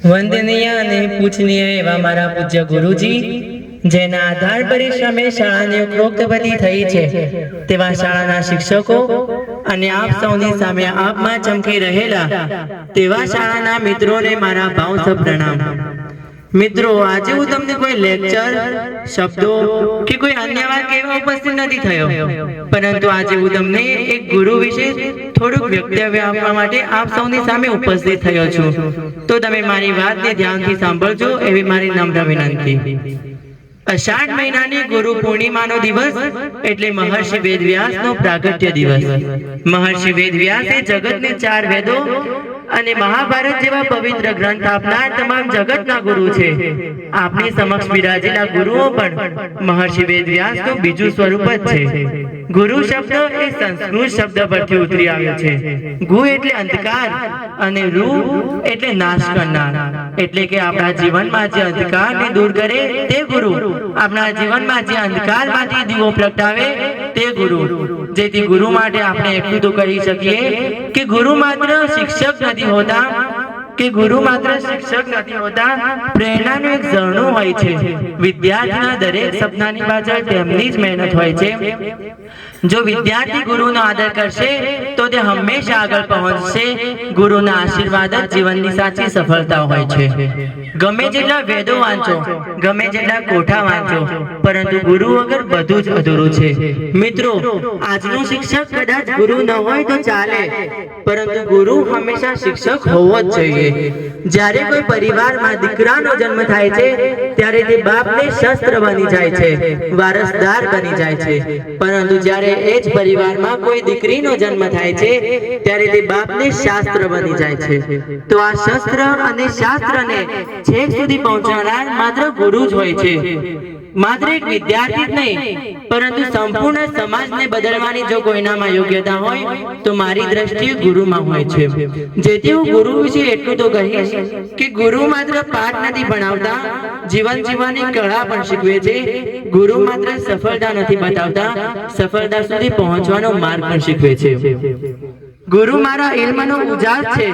વંદનીય અને પૂજનીય એવા મારા પૂજ્ય ગુરુજી, જેના આધાર પરિશ્રમે શાળાની ઉપરોક્તવતી થઈ છે, તેવા શાળાના શિક્ષકો અને આપ સૌની સામે આપમાં ચમકી રહેલા તેવા શાળાના મિત્રોને મારા ભાવસભર પ્રણામ। મિત્રો, આજે હું તમને કોઈ લેક્ચર, શબ્દો કે કોઈ અન્ય વાત કહેવા ઉપસ્થિત નથી થયો, પરંતુ આજે હું તમને એક ગુરુ વિશે થોડુંક વક્તવ્ય આપવા માટે આપ સૌની સામે ઉપસ્થિત થયો છું। તો તમે મારી વાતને ધ્યાનથી સાંભળજો એવી મારી નમ્ર વિનંતી। અષાઢ મહિનાની ગુરુ પૂર્ણિમાનો દિવસ એટલે મહર્ષિ વેદવ્યાસનો પ્રાગટ્ય દિવસ। મહર્ષિ વેદવ્યાસે જગતને 4 વેદો અને મહાભારત જેવા પવિત્ર ગ્રંથ આપનાર તમામ જગતના ગુરુ છે। આપની સમક્ષ બિરાજેલા ગુરુઓ પણ મહર્ષિ વેદવ્યાસનું બીજું સ્વરૂપ જ છે। ગુરુ શબ્દ એ સંસ્કૃત શબ્દ પરથી ઉતરી આવ્યો છે। ગુ એટલે અંધકાર અને રૂ એટલે નાશ કરનાર, એટલે કે આપણા જીવનમાં જે અંધકારને દૂર કરે તે ગુરુ, આપણા જીવનમાં જે અંધકારમાંથી દીવો પ્રગટાવે તે ગુરુ। જેથી ગુરુ માટે આપણે એટલું તો કહી શકીએ કે ગુરુ માત્ર શિક્ષક નથી હોતા, પ્રેરણાનું એક ઝરણું હોય છે। વિદ્યાર્થીના દરેક સપનાની પાછળ તેમની જ મહેનત હોય છે। જો વિદ્યાર્થી ગુરુનો આદર કરશે તો તે હંમેશા આગળ પહોંચશે। ગુરુના આશીર્વાદ જ જીવનની સાચી સફળતા હોય છે। ગમે જેટલા વેદો વાંચો, ગમે જેટલા કોઠા વાંચો, પરંતુ ગુરુ વગર બધું જ અધૂરું છે। મિત્રો, આજનો શિક્ષક કદાચ ગુરુ ન હોય તો ચાલે, પરંતુ ગુરુ હંમેશા શિક્ષક હોવો જ જોઈએ। જ્યારે કોઈ પરિવારમાં દીકરાનો જન્મ થાય છે ત્યારે તે બાપને શસ્ત્ર બની જાય છે, વારસદાર બની જાય છે, પરંતુ જ્યારે એ જ પરિવારમાં કોઈ દીકરીનો જન્મ થાય છે ત્યારે તે બાપને શાસ્ત્ર બની જાય છે। તો આ શસ્ત્ર અને શાસ્ત્રને છેક સુધી પહોંચાડનાર માત્ર ગુરુ જ હોય છે। માત્ર એક વિદ્યાર્થી જ નહીં, પરંતુ સંપૂર્ણ સમાજને બદલવાની જો કોઈનામાં યોગ્યતા હોય તો મારી દ્રષ્ટિએ ગુરુમાં હોય છે। જેથી હું ગુરુ વિશે એટલું તો કહીશ કે ગુરુ માત્ર પાઠ નથી ભણાવતા, જીવન જીવવાની કળા પણ શીખવે છે। ગુરુ માત્ર સફળતા નથી બતાવતા, સફળતા સુધી પહોંચવાનો માર્ગ પણ શીખવે છે। ગુરુ મારા ઇલ્મનો ઉજાસ છે,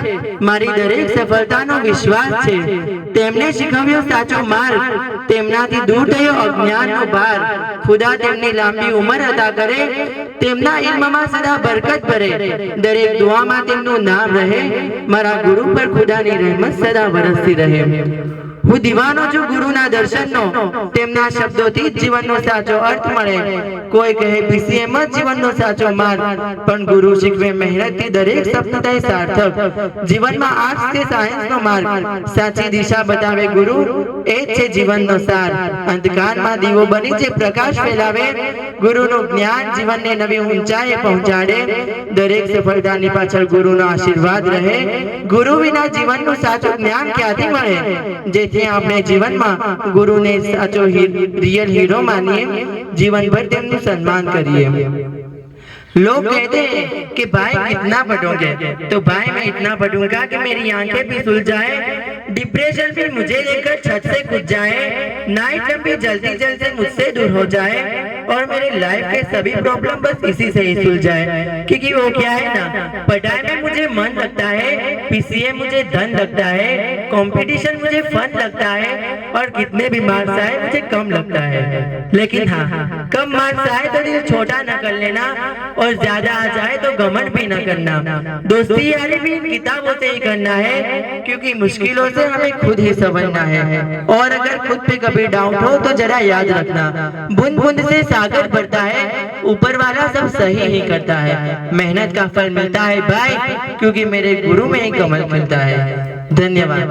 મારી દરેક સફળતાનો વિશ્વાસ છે। તેમને શીખવ્યો સાચો માર્ગ, તેમનાથી દૂર થયો અજ્ઞાનનો ભાર। ખુદા તેમની લાંબી ઉંમર અતા કરે, તેમના ઇલ્મમાં સદા બરકત ભરે। દરેક દુઆમાં તેમનું નામ રહે, મારા ગુરુ પર ખુદાની રહેમત સદા વરસતી રહે। હું દીવાનો છું ગુરુના દર્શનનો, તેમના શબ્દોથી જ જીવનનો સાચો અર્થ મળે। કોઈ કહે પીસીએમ જ જીવનનો સાચો માર્ગ, પણ ગુરુ શીખવે મહેનતથી દરેક સપનું થાય સાર્થક। જીવનમાં આર્ટ્સ કે સાયન્સનો માર્ગ, સાચી દિશા બતાવે ગુરુ, એ જ છે જીવનનો સાર। અંધકારમાં દીવો બની જે પ્રકાશ ફેલાવે, ગુરુનું જ્ઞાન જીવનને નવી ઊંચાઈએ પહોંચાડે। દરેક સફળતાની પાછળ ગુરુનો આશીર્વાદ રહે। ગુરુ વિના જીવનનું સાચું જ્ઞાન ક્યાંથી મળે? જેથી આપણે જીવનમાં ગુરુને સાચો रियल हीरो मानिए, जीवन भर તેમનું સન્માન કરીએ। लोग कहते हैं कि भाई कितना पढ़ोगे, तो भाई मैं इतना पढ़ूंगा कि मेरी आंखें भी सुल जाए, डिप्रेशन भी मुझे लेकर छत से कूद जाए, नाइट में भी जल्दी जल्दी मुझसे दूर हो जाए, और मेरे लाइफ के सभी प्रॉब्लम बस इसी से ही सुलझाए। क्योंकि वो क्या है ना, पढ़ाई में मुझे मन लगता है, पीसीए मुझे धन लगता है, कंपटीशन मुझे फन लगता है, और कितने भी मार्क्स आए मुझे कम लगता है। लेकिन हाँ, कम मार्क्स आए तो दिल छोटा न कर लेना, और ज्यादा आ जाए तो घमंड भी न करना। दोस्ती यारी भी किताबों से ही करना है, क्योंकि मुश्किलों से हमें खुद ही समझना है। और अगर खुद पे कभी डाउट हो तो जरा याद रखना, बूंद बूंद से सागर भरता है, ऊपर वाला सब सही ही करता है। मेहनत का फल मिलता है भाई, क्योंकि मेरे गुरु में ही कमल मिलता है। धन्यवाद।